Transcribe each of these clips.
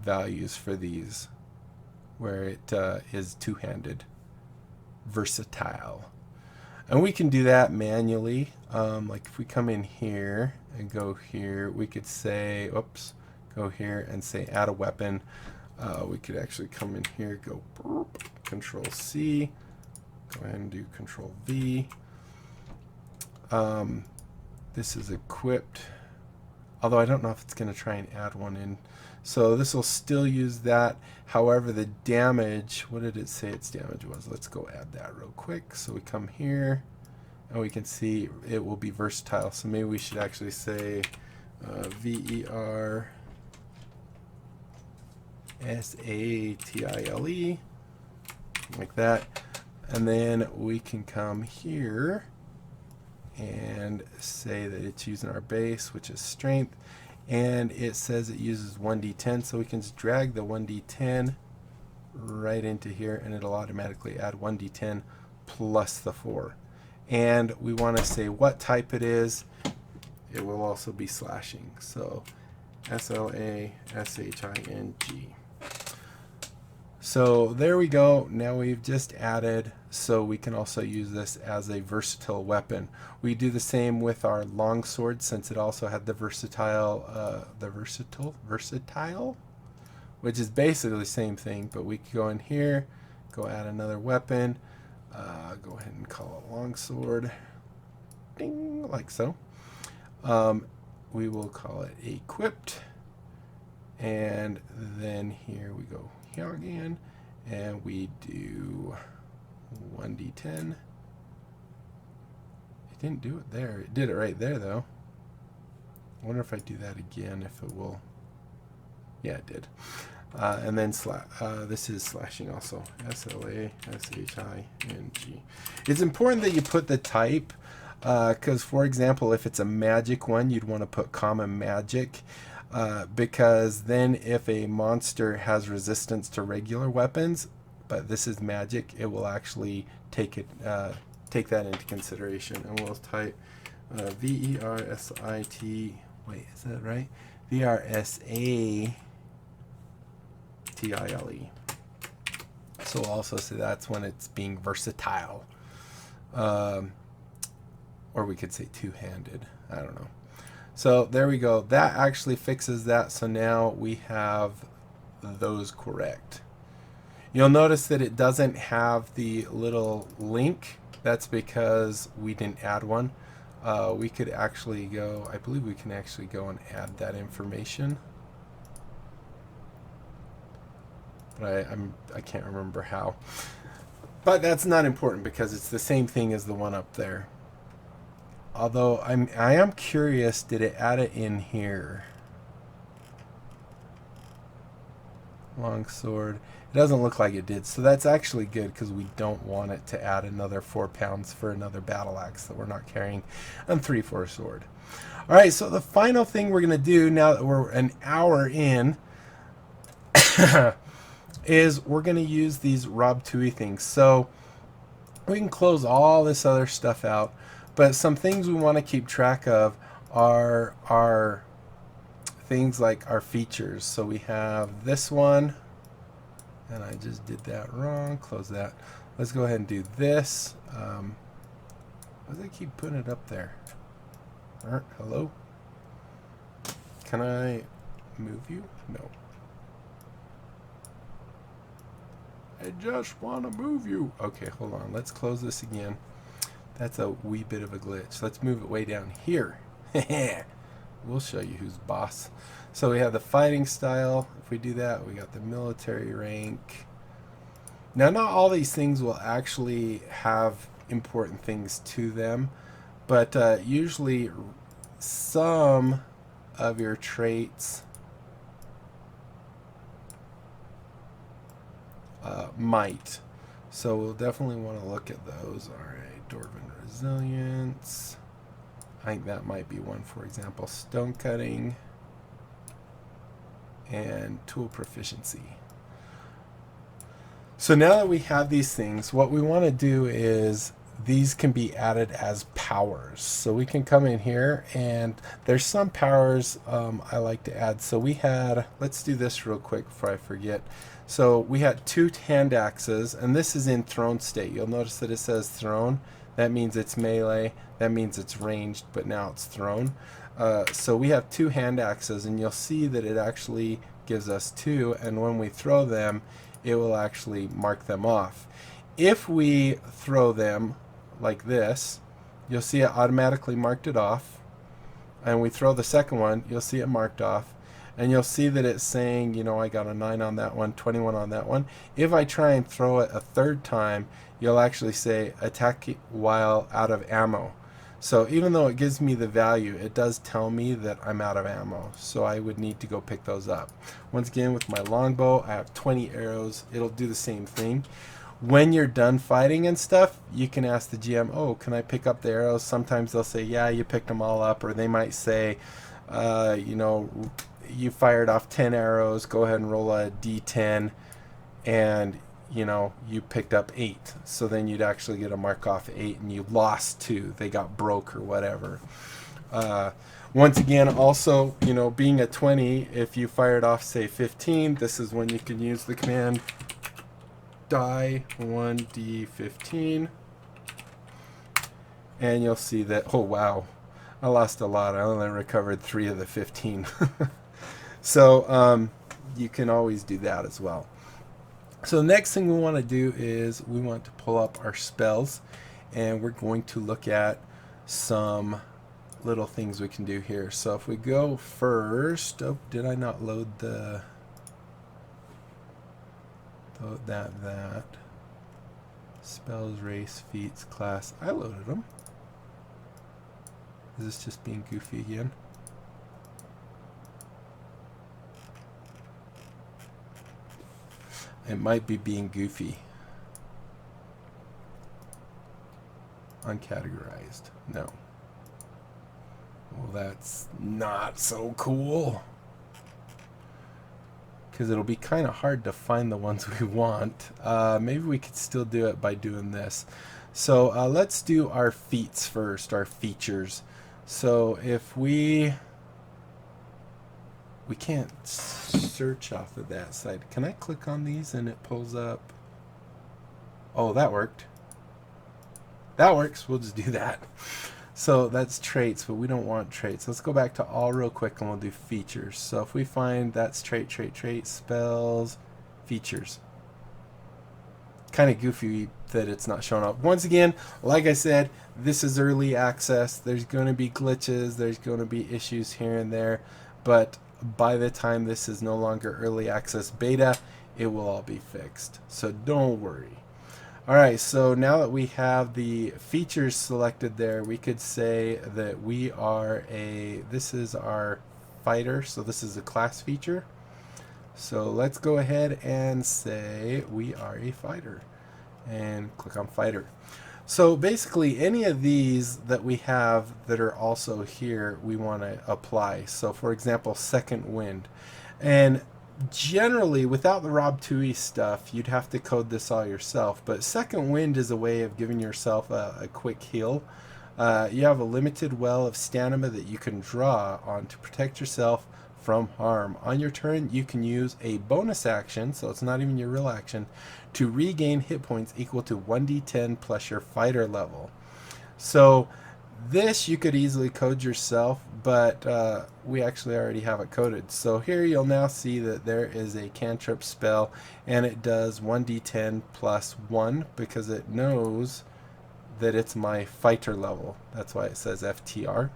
values for these where it is two-handed, versatile. And we can do that manually. Like if we come in here and go here, we could say, oops, go here and say add a weapon. We could actually come in here, go Control C, go ahead and do Control V. This is equipped, although I don't know if it's going to try and add one in. So this will still use that. However, the damage, what did it say its damage was? Let's go add that real quick. So we come here and we can see it will be versatile. So maybe we should actually say versatile, like that. And then we can come here and say that it's using our base, which is strength, and it says it uses 1d10, so we can just drag the 1d10 right into here and it'll automatically add 1d10 plus the 4. And we want to say what type it is. It will also be slashing, so SLASHING. So there we go. Now we've just added, so we can also use this as a versatile weapon. We do the same with our longsword, since it also had the versatile, which is basically the same thing. But we can go in here, go add another weapon, go ahead and call it longsword, ding, like so. We will call it equipped, and then here we go here again, and we do 1d10. It didn't do it there. It did it right there though. I wonder if I do that again, if it will. Yeah, it did. And then this is slashing also. SLASHING. It's important that you put the type, because for example, if it's a magic one, you'd want to put common magic. Because then if a monster has resistance to regular weapons, but this is magic, it will actually take that into consideration. And we'll type VERSIT, wait, is that right? VRSATILE. So we'll also say that's when it's being versatile. Or we could say two-handed, I don't know. So there we go. That actually fixes that. So now we have those correct. You'll notice that it doesn't have the little link. That's because we didn't add one. We could actually go, I believe we can actually go and add that information. But I can't remember how. But that's not important because it's the same thing as the one up there. Although I am curious, did it add it in here? Longsword. It doesn't look like it did, so that's actually good because we don't want it to add another 4 pounds for another battle axe that we're not carrying on 3/4 sword. All right, so the final thing we're going to do now that we're an hour in is we're going to use these Rob Tui things. So we can close all this other stuff out. But some things we want to keep track of are things like our features. So we have this one, and I just did that wrong. Close that. Let's go ahead and do this. Why does it keep putting it up there? Hello? Can I move you? No. I just want to move you. Okay, hold on. Let's close this again. That's a wee bit of a glitch. Let's move it way down here. We'll show you who's boss. So we have the fighting style. If we do that, we got the military rank. Now, not all these things will actually have important things to them, but usually some of your traits might. So we'll definitely want to look at those. All right. Dwarven resilience. I think that might be one, for example. Stone cutting and tool proficiency. So now that we have these things, what we want to do is these can be added as powers. So we can come in here, and there's some powers I like to add. So we had, let's do this real quick before I forget. So we had 2 hand axes, and this is in thrown state. You'll notice that it says thrown. That means it's melee. That means it's ranged, but now it's thrown. So we have 2 hand axes, and you'll see that it actually gives us 2, and when we throw them, it will actually mark them off. If we throw them like this, you'll see it automatically marked it off, and we throw the second one, you'll see it marked off, and you'll see that it's saying, you know, I got a 9 on that one, 21 on that one. If I try and throw it a third time, you'll actually say attack while out of ammo. So even though it gives me the value, it does tell me that I'm out of ammo, so I would need to go pick those up. Once again, with my longbow, I have 20 arrows. It'll do the same thing. When you're done fighting and stuff, you can ask the GM, oh, can I pick up the arrows? Sometimes they'll say, yeah, you picked them all up. Or they might say, you know, you fired off 10 arrows, go ahead and roll a d10, and, you know, you picked up 8. So then you'd actually get a mark off 8, and you lost 2. They got broke or whatever. Once again, also, you know, being a 20, if you fired off, say, 15, this is when you can use the command die 1d15, and you'll see that, oh wow, I lost a lot. I only recovered 3 of the 15. So you can always do that as well. So the next thing we want to do is we want to pull up our spells, and we're going to look at some little things we can do here. So if we go first, oh, did I not load the that spells, race, feats, class? I loaded them. Is this just being goofy again? It might be being goofy. Uncategorized. No. Well, that's not so cool, because it'll be kind of hard to find the ones we want. Maybe we could still do it by doing this. So let's do our feats first, our features. So if we can't search off of that side. Can I click on these and it pulls up? Oh, that worked. That works. We'll just do that. So that's traits, but we don't want traits. Let's go back to all real quick and we'll do features. So if we find that's trait, spells, features. Kind of goofy that it's not showing up. Once again, like I said, this is early access. There's going to be glitches. There's going to be issues here and there. But by the time this is no longer early access beta, it will all be fixed. So don't worry. Alright, so now that we have the features selected there, we could say that we are this is our fighter, so this is a class feature. So let's go ahead and say we are a fighter, and click on fighter. So basically any of these that we have that are also here, we want to apply. So for example, second wind. And generally, without the Rob 2E stuff, you'd have to code this all yourself, but second wind is a way of giving yourself a quick heal. You have a limited well of stamina that you can draw on to protect yourself from harm. On your turn, you can use a bonus action, so it's not even your real action, to regain hit points equal to 1d10 plus your fighter level. So this you could easily code yourself, but we actually already have it coded. So here you'll now see that there is a cantrip spell, and it does 1d10 plus 1 because it knows that it's my fighter level. That's why it says FTR.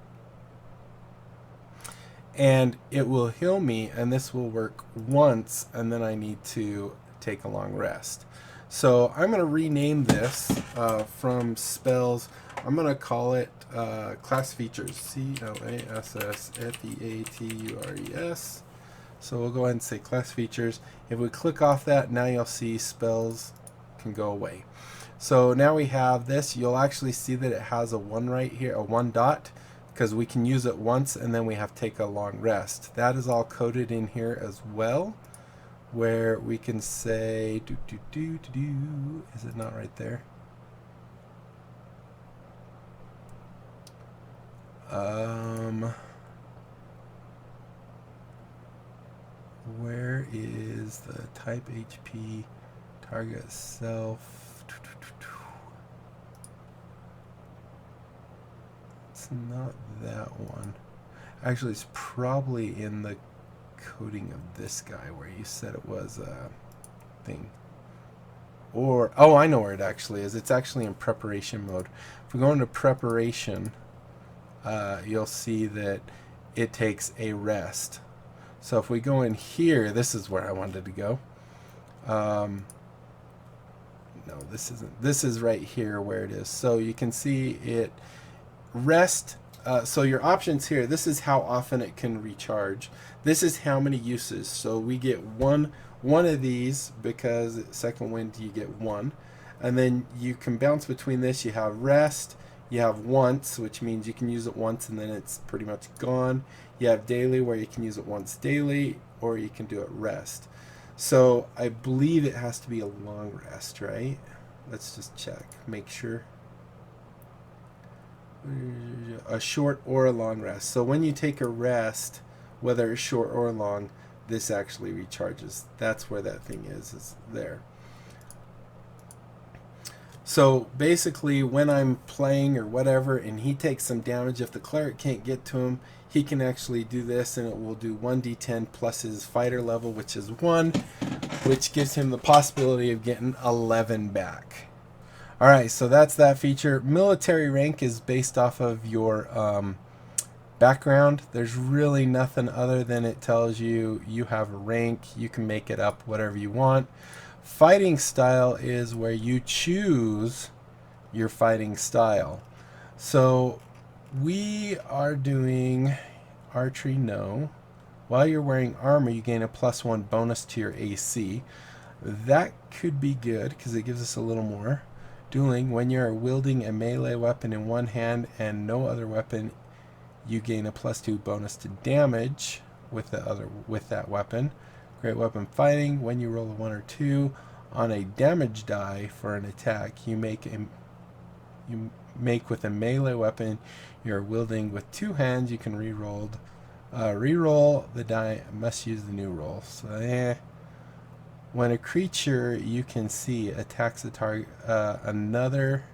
And it will heal me, and this will work once, and then I need to take a long rest. So I'm going to rename this from spells. I'm going to call it class features, CLASSFEATURES. So we'll go ahead and say class features. If we click off that, now you'll see spells can go away. So now we have this. You'll actually see that it has a 1 right here, a 1 dot, because we can use it once and then we have to take a long rest. That is all coded in here as well, where we can say is it not right there? Where is the type HP target self? It's not that one. Actually, it's probably in the coding of this guy where you said it was a thing. Or, oh, I know where it actually is. It's actually in preparation mode. If we go into preparation, you'll see that it takes a rest. So if we go in here, this is where I wanted to go. No, this isn't. This is right here where it is. So you can see it rest. So your options here, this is how often it can recharge. This is how many uses. So we get one of these because second wind you get one. And then you can bounce between this. You have rest. You have once, which means you can use it once and then it's pretty much gone. You have daily where you can use it once daily, or you can do it rest. So I believe it has to be a long rest, right? Let's just check, make sure. A short or a long rest. So when you take a rest, whether it's short or long, this actually recharges. That's where that thing is there. So basically when I'm playing or whatever and he takes some damage, if the cleric can't get to him, he can actually do this and it will do 1d10 plus his fighter level, which is 1, which gives him the possibility of getting 11 back. Alright, so that's that feature. Military rank is based off of your background. There's really nothing other than it tells you you have a rank. You can make it up whatever you want. Fighting style is where you choose your fighting style. So we are doing archery, no. While you're wearing armor, you gain a +1 bonus to your AC. That could be good because it gives us a little more. Dueling, when you're wielding a melee weapon in one hand and no other weapon, you gain a +2 bonus to damage with that weapon. Great weapon fighting, when you roll a 1 or 2 on a damage die for an attack, you make with a melee weapon you're wielding with 2 hands. You can re-roll the die, must use the new roll. So when a creature you can see attacks a target another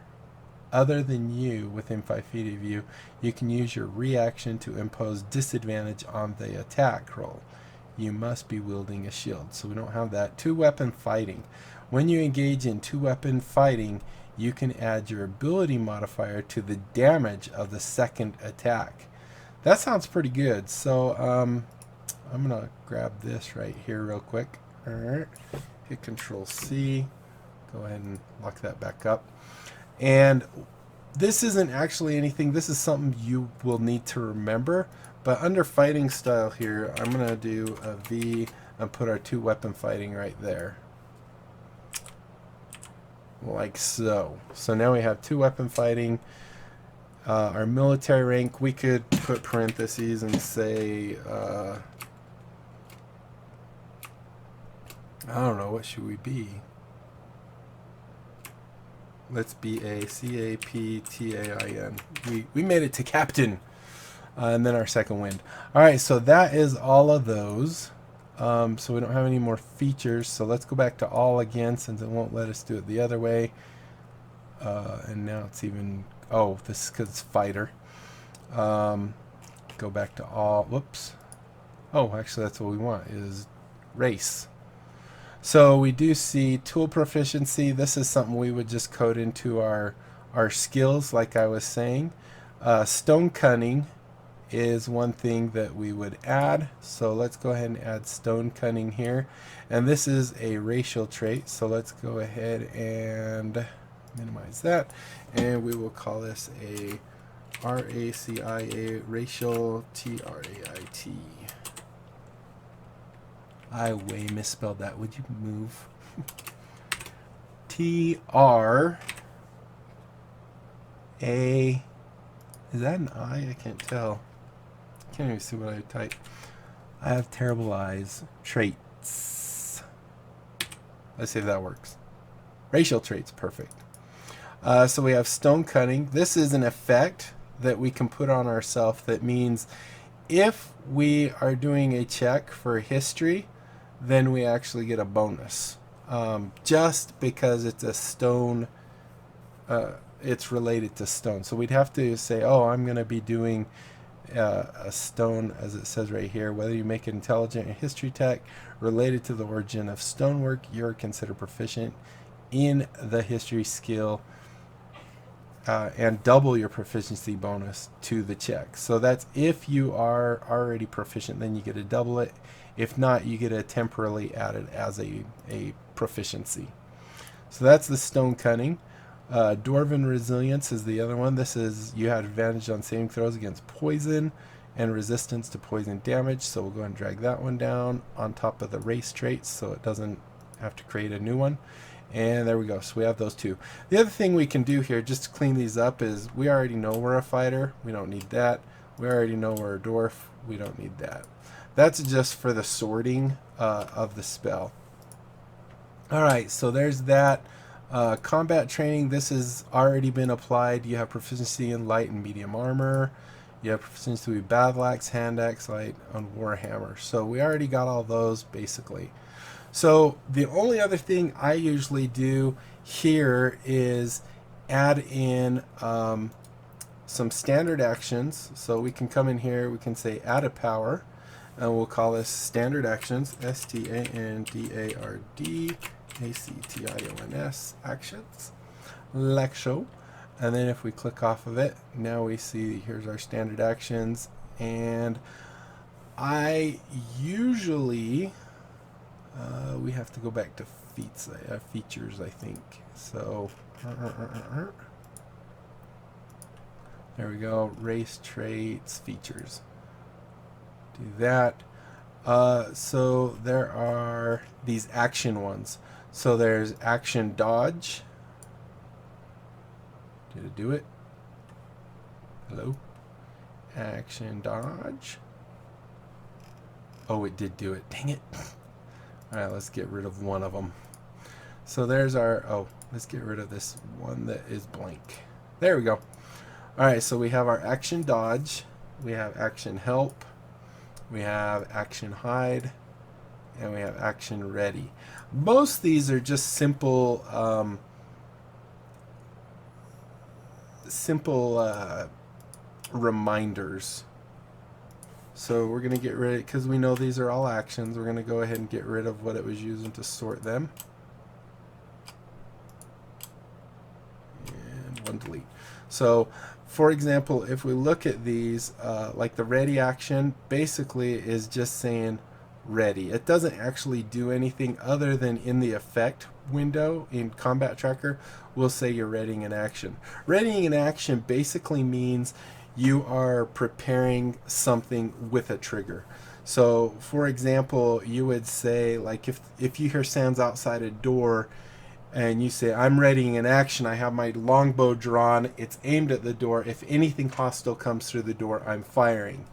other than you within 5 feet of you, you can use your reaction to impose disadvantage on the attack roll. You must be wielding a shield. So we don't have that. 2-weapon fighting. When you engage in 2-weapon fighting, you can add your ability modifier to the damage of the second attack. That sounds pretty good. So I'm gonna grab this right here real quick. Alright. Hit Control C. Go ahead and lock that back up. And this isn't actually anything. This is something you will need to remember. But under fighting style here, I'm going to do a V and put our 2-weapon fighting right there. Like so. So now we have 2-weapon fighting. Our military rank, we could put parentheses and say, I don't know, what should we be? Let's be a CAPTAIN. We made it to captain. And then our second wind. Alright, so that is all of those. So we don't have any more features. So let's go back to all again since it won't let us do it the other way. And now it's even... Oh, this is because it's fighter. Go back to all... Whoops. Oh, actually that's what we want is race. So we do see tool proficiency. This is something we would just code into our skills like I was saying. Stone cunning is one thing that we would add. So let's go ahead and add stone cunning here. And this is a racial trait. So let's go ahead and minimize that. And we will call this a RACIA, racial TRAIT. I way misspelled that. Would you move? TRA. Is that an I? I can't tell. Can't even see what I type. I have terrible eyes. Traits. Let's see if that works. Racial traits. Perfect. So we have stone cutting. This is an effect that we can put on ourselves that means if we are doing a check for history, then we actually get a bonus. Just because it's a stone, it's related to stone. So we'd have to say, oh, I'm going to be doing a stone, as it says right here, whether you make it intelligent or history tech related to the origin of stonework, you're considered proficient in the history skill, and double your proficiency bonus to the check. So that's if you are already proficient, then you get to double it. If not, you get to temporarily add it as a proficiency. So that's the stone cunning. Dwarven resilience is the other one. This is you have advantage on saving throws against poison and resistance to poison damage. So we'll go ahead and drag that one down on top of the race traits so it doesn't have to create a new one. And there we go. So we have those two. The other thing we can do here just to clean these up is we already know we're a fighter. We don't need that. We already know we're a dwarf. We don't need that. That's just for the sorting of the spell. Alright, so there's that. Combat training, this has already been applied. You have proficiency in light and medium armor. You have proficiency with battle axe, hand axe, light, and warhammer. So we already got all those basically. So the only other thing I usually do here is add in some standard actions. So we can come in here, we can say add a power, and we'll call this standard actions, STANDARD actions, like so. And then if we click off of it, now we see here's our standard actions. And I usually we have to go back to features, I think. So there we go. Race traits, features. Do that. So there are these action ones. So there's action dodge. Did it do it? Hello? Action dodge. Oh, it did do it. Dang it. Alright, let's get rid of one of them. So there's our, oh, let's get rid of this one that is blank. There we go. Alright, so we have our action dodge, we have action help, we have action hide, and we have action ready. Most of these are just simple, reminders. So we're going to get rid of, because we know these are all actions, we're going to go ahead and get rid of what it was using to sort them. And one delete. So, for example, if we look at these, like the ready action, basically is just saying ready. It doesn't actually do anything other than in the effect window in Combat Tracker, we'll say you're readying an action. Readying an action basically means you are preparing something with a trigger. So, for example, you would say, like, if you hear sounds outside a door and you say, I'm readying an action, I have my longbow drawn, it's aimed at the door, if anything hostile comes through the door, I'm firing.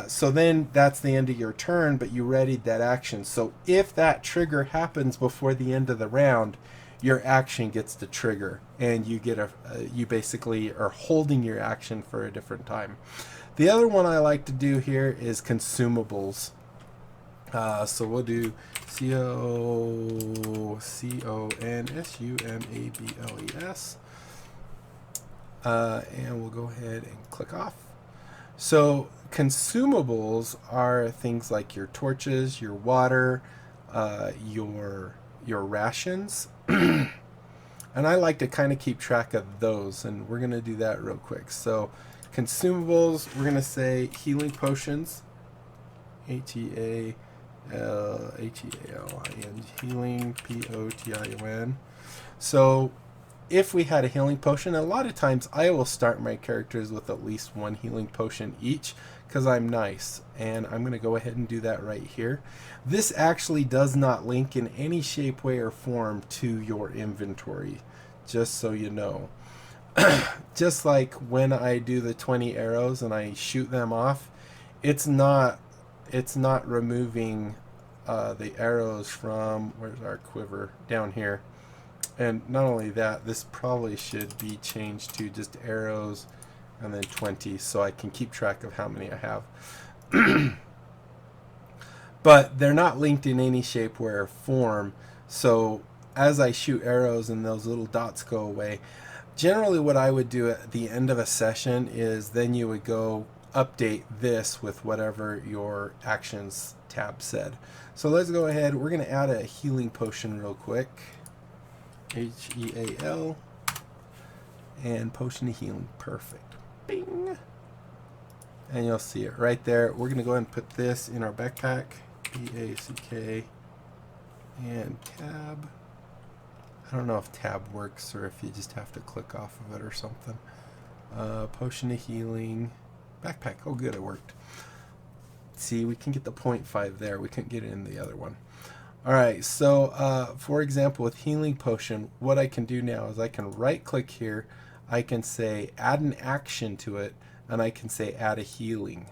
So then that's the end of your turn, but you readied that action. So if that trigger happens before the end of the round, your action gets to trigger, and you get you basically are holding your action for a different time. The other one I like to do here is consumables. So we'll do CONSUMABLES, and we'll go ahead and click off. So consumables are things like your torches, your water, your rations. And I like to kind of keep track of those, and we're going to do that real quick. So consumables, we're going to say healing potions, HEALIN, healing, POTION. So if we had a healing potion, a lot of times I will start my characters with at least one healing potion each, because I'm nice, and I'm going to go ahead and do that right here. This actually does not link in any shape, way, or form to your inventory, just so you know. Just like when I do the 20 arrows and I shoot them off, it's not removing the arrows from, where's our quiver, down here. And not only that, this probably should be changed to just arrows, and then 20, so I can keep track of how many I have. But they're not linked in any shape or form, so as I shoot arrows and those little dots go away, generally what I would do at the end of a session is then you would go update this with whatever your actions tab said. So let's go ahead, we're going to add a healing potion real quick. H-E-A-L, and potion of healing, perfect. Bing! And you'll see it right there. We're going to go ahead and put this in our backpack. B-A-C-K and tab. I don't know if tab works or if you just have to click off of it or something. Potion of healing, backpack. Oh good, it worked. See, we can get the 0.5 there. We couldn't get it in the other one. Alright, so for example with healing potion, what I can do now is I can right click here, I can say add an action to it, and I can say add a healing.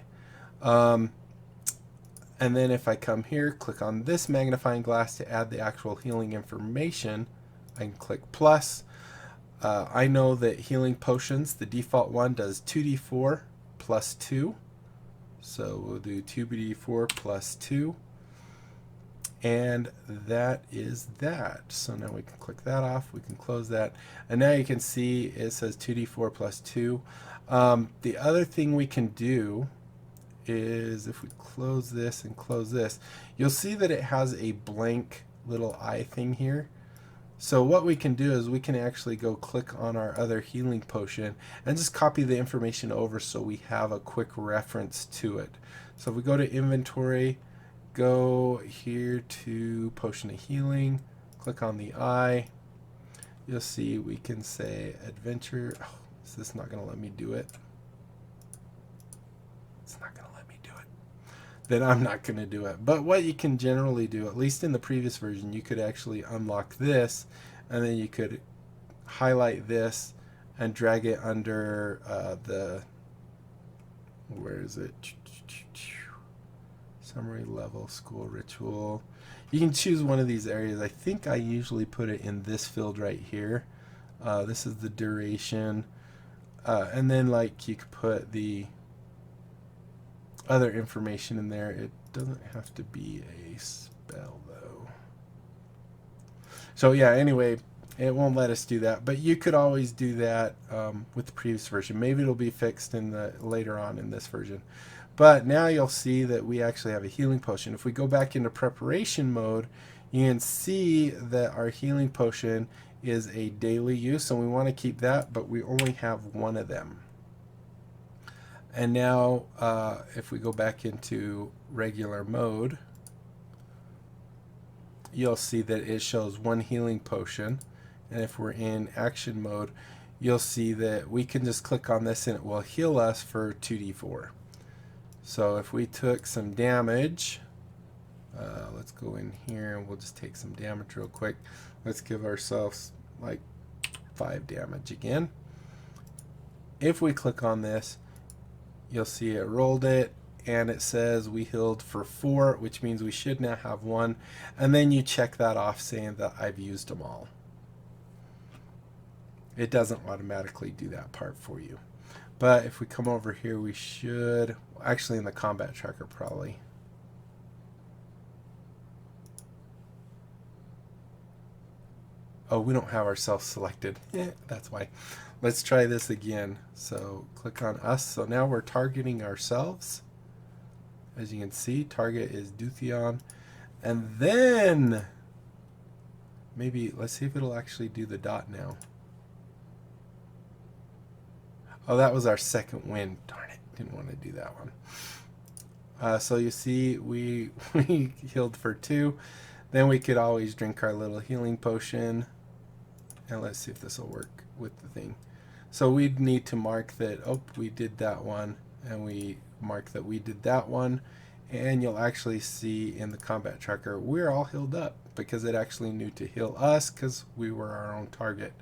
And then if I come here, click on this magnifying glass to add the actual healing information, I can click plus. I know that healing potions, the default one does 2d4 plus 2. So we'll do 2d4 plus 2. And that is that. So now we can click that off, we can close that. And now you can see it says 2d4 plus 2. The other thing we can do is if we close this and close this, you'll see that it has a blank little eye thing here. So what we can do is we can actually go click on our other healing potion and just copy the information over so we have a quick reference to it. So if we go to inventory, go here to potion of healing, click on the eye, you'll see we can say adventure. Oh, is this not going to let me do it? It's not going to let me do it. Then I'm not going to do it. But what you can generally do, at least in the previous version, you could actually unlock this, and then you could highlight this and drag it under the, where is it? Summary level, school ritual. You can choose one of these areas. I think I usually put it in this field right here. This is the duration. And then like you could put the other information in there. It doesn't have to be a spell though. So yeah, anyway, it won't let us do that, but you could always do that with the previous version. Maybe it'll be fixed in the later on in this version. But now you'll see that we actually have a healing potion. If we go back into preparation mode, you can see that our healing potion is a daily use, and we want to keep that, but we only have one of them. And now if we go back into regular mode, you'll see that it shows one healing potion. And if we're in action mode, you'll see that we can just click on this and it will heal us for 2d4. So if we took some damage, let's go in here and we'll just take some damage real quick. Let's give ourselves like 5 damage again. If we click on this, you'll see it rolled it, and it says we healed for 4, which means we should now have 1. And then you check that off saying that I've used them all. It doesn't automatically do that part for you. But if we come over here, we should, actually in the combat tracker probably. Oh, we don't have ourselves selected. Yeah, that's why. Let's try this again. So click on us. So now we're targeting ourselves. As you can see, target is Dutheon. And then, maybe, let's see if it'll actually do the dot now. Oh, that was our second win. Darn it, didn't want to do that one. So you see, we healed for 2. Then we could always drink our little healing potion. And let's see if this will work with the thing. So we'd need to mark that, oh, we did that one. And we mark that we did that one. And you'll actually see in the combat tracker, we're all healed up because it actually knew to heal us because we were our own target.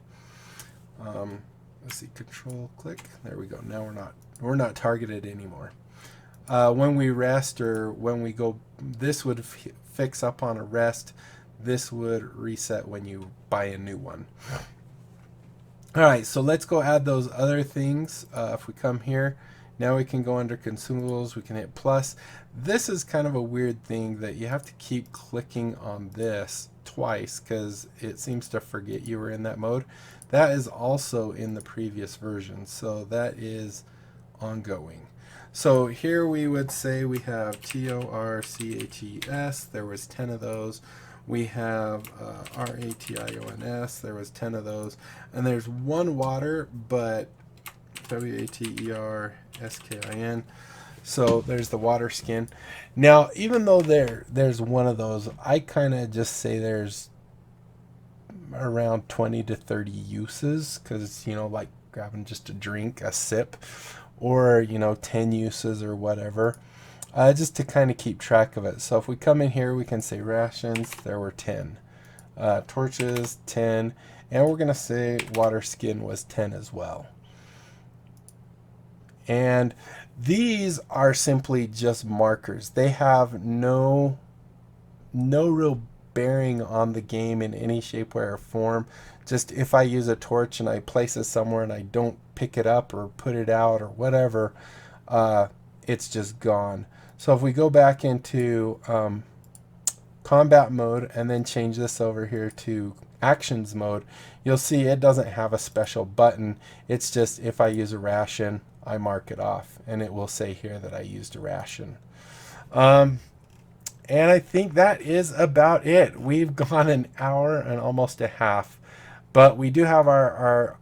Let's see, control click. There we go. Now we're not targeted anymore. When we rest or when we go, this would fix up on a rest. This would reset when you buy a new one. All right, so let's go add those other things. If we come here, now we can go under consumables, we can hit plus. This is kind of a weird thing that you have to keep clicking on this twice because it seems to forget you were in that mode. That is also in the previous version, so that is ongoing. So here we would say we have TORCHES, there was 10 of those. We have RATIONS, there was 10 of those. And there's one water, but WATERSKIN. So there's the water skin. Now, even though there's one of those, I kind of just say there's around 20 to 30 uses because, you know, like grabbing just a drink, a sip, or, you know, 10 uses or whatever. Just to kind of keep track of it. So if we come in here, we can say rations, there were 10. Torches, 10. And we're going to say water skin was 10 as well. And these are simply just markers. They have no real bearing on the game in any shape, way, or form. Just if I use a torch and I place it somewhere and I don't pick it up or put it out or whatever, it's just gone. So if we go back into combat mode and then change this over here to actions mode, you'll see it doesn't have a special button. It's just if I use a ration, I mark it off, and it will say here that I used a ration. And I think that is about it. We've gone an hour and almost a half, but we do have our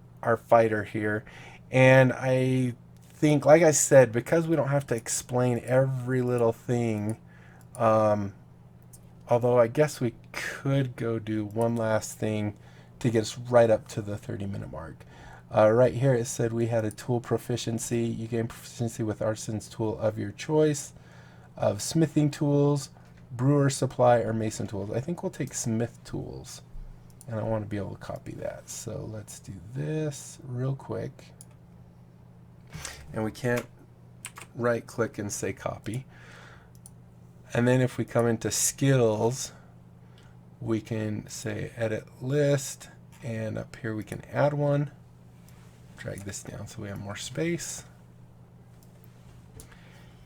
fighter here, and I think, like I said, because we don't have to explain every little thing, although I guess we could go do one last thing to get us right up to the 30-minute mark. Right here it said we had a tool proficiency. You gain proficiency with arson's tool of your choice, of smithing tools, brewer supply, or mason tools. I think we'll take smith tools, and I want to be able to copy that. So let's do this real quick. And we can't right click and say copy. And then if we come into skills, we can say edit list, and up here we can add one. Drag this down so we have more space.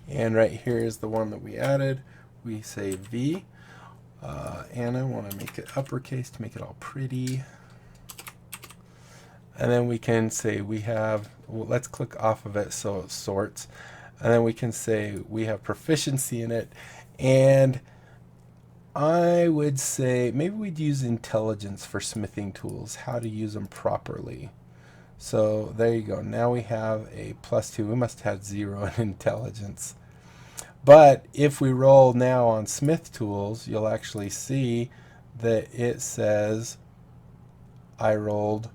And right here is the one that we added. We say V, and I want to make it uppercase to make it all pretty. And then we can say we have, well, let's click off of it so it sorts. And then we can say we have proficiency in it. And I would say maybe we'd use intelligence for smithing tools, how to use them properly. So there you go. Now we have a +2. We must have had 0 in intelligence. But if we roll now on smith tools, you'll actually see that it says I rolled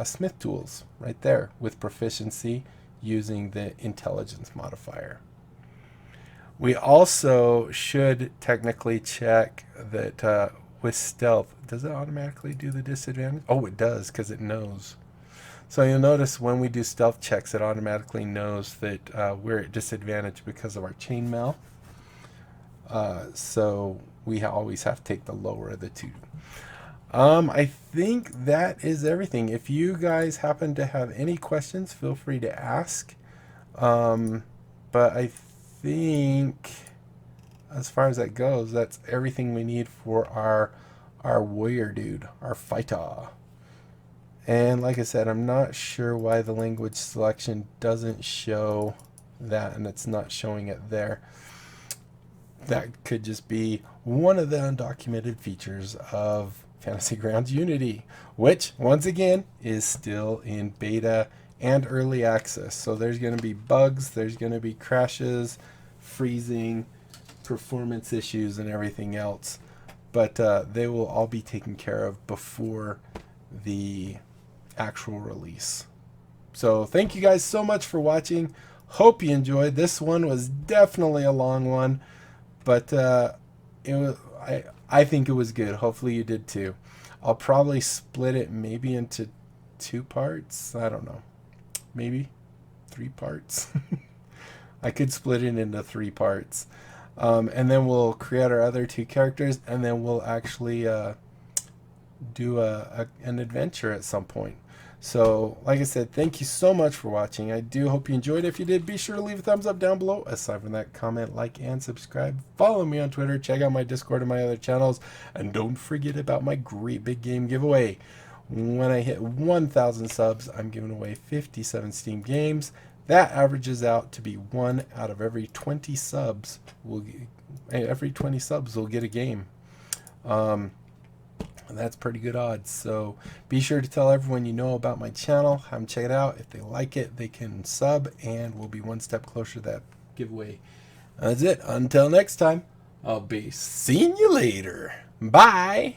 smith tools right there with proficiency using the intelligence modifier. We also should technically check that with stealth, does it automatically do the disadvantage? Oh, it does, because it knows. So you'll notice when we do stealth checks, it automatically knows that we're at disadvantage because of our chainmail. So we always have to take the lower of the two. I think that is everything. If you guys happen to have any questions, feel free to ask. But I think as far as that goes, that's everything we need for our warrior dude, our fighter. And like I said, I'm not sure why the language selection doesn't show that, and it's not showing it there. That could just be one of the undocumented features of Fantasy Grounds Unity, which once again is still in beta and early access. So there's going to be bugs, there's going to be crashes, freezing, performance issues, and everything else. But they will all be taken care of before the actual release. So thank you guys so much for watching. Hope you enjoyed. This one was definitely a long one, but I think it was good. Hopefully you did too. I'll probably split it maybe into 2 parts. I don't know. Maybe 3 parts. I could split it into 3 parts. And then we'll create our other 2 characters, and then we'll actually do an adventure at some point. So, like I said, thank you so much for watching. I do hope you enjoyed. If you did, be sure to leave a thumbs up down below. Aside from that, comment, like, and subscribe. Follow me on Twitter. Check out my Discord and my other channels. And don't forget about my great big game giveaway. When I hit 1,000 subs, I'm giving away 57 Steam games. That averages out to be 1 out of every 20 subs. Every 20 subs will get a game. And that's pretty good odds. So be sure to tell everyone you know about my channel. Have them check it out. If they like it, they can sub, and we'll be one step closer to that giveaway. That's it. Until next time, I'll be seeing you later. Bye.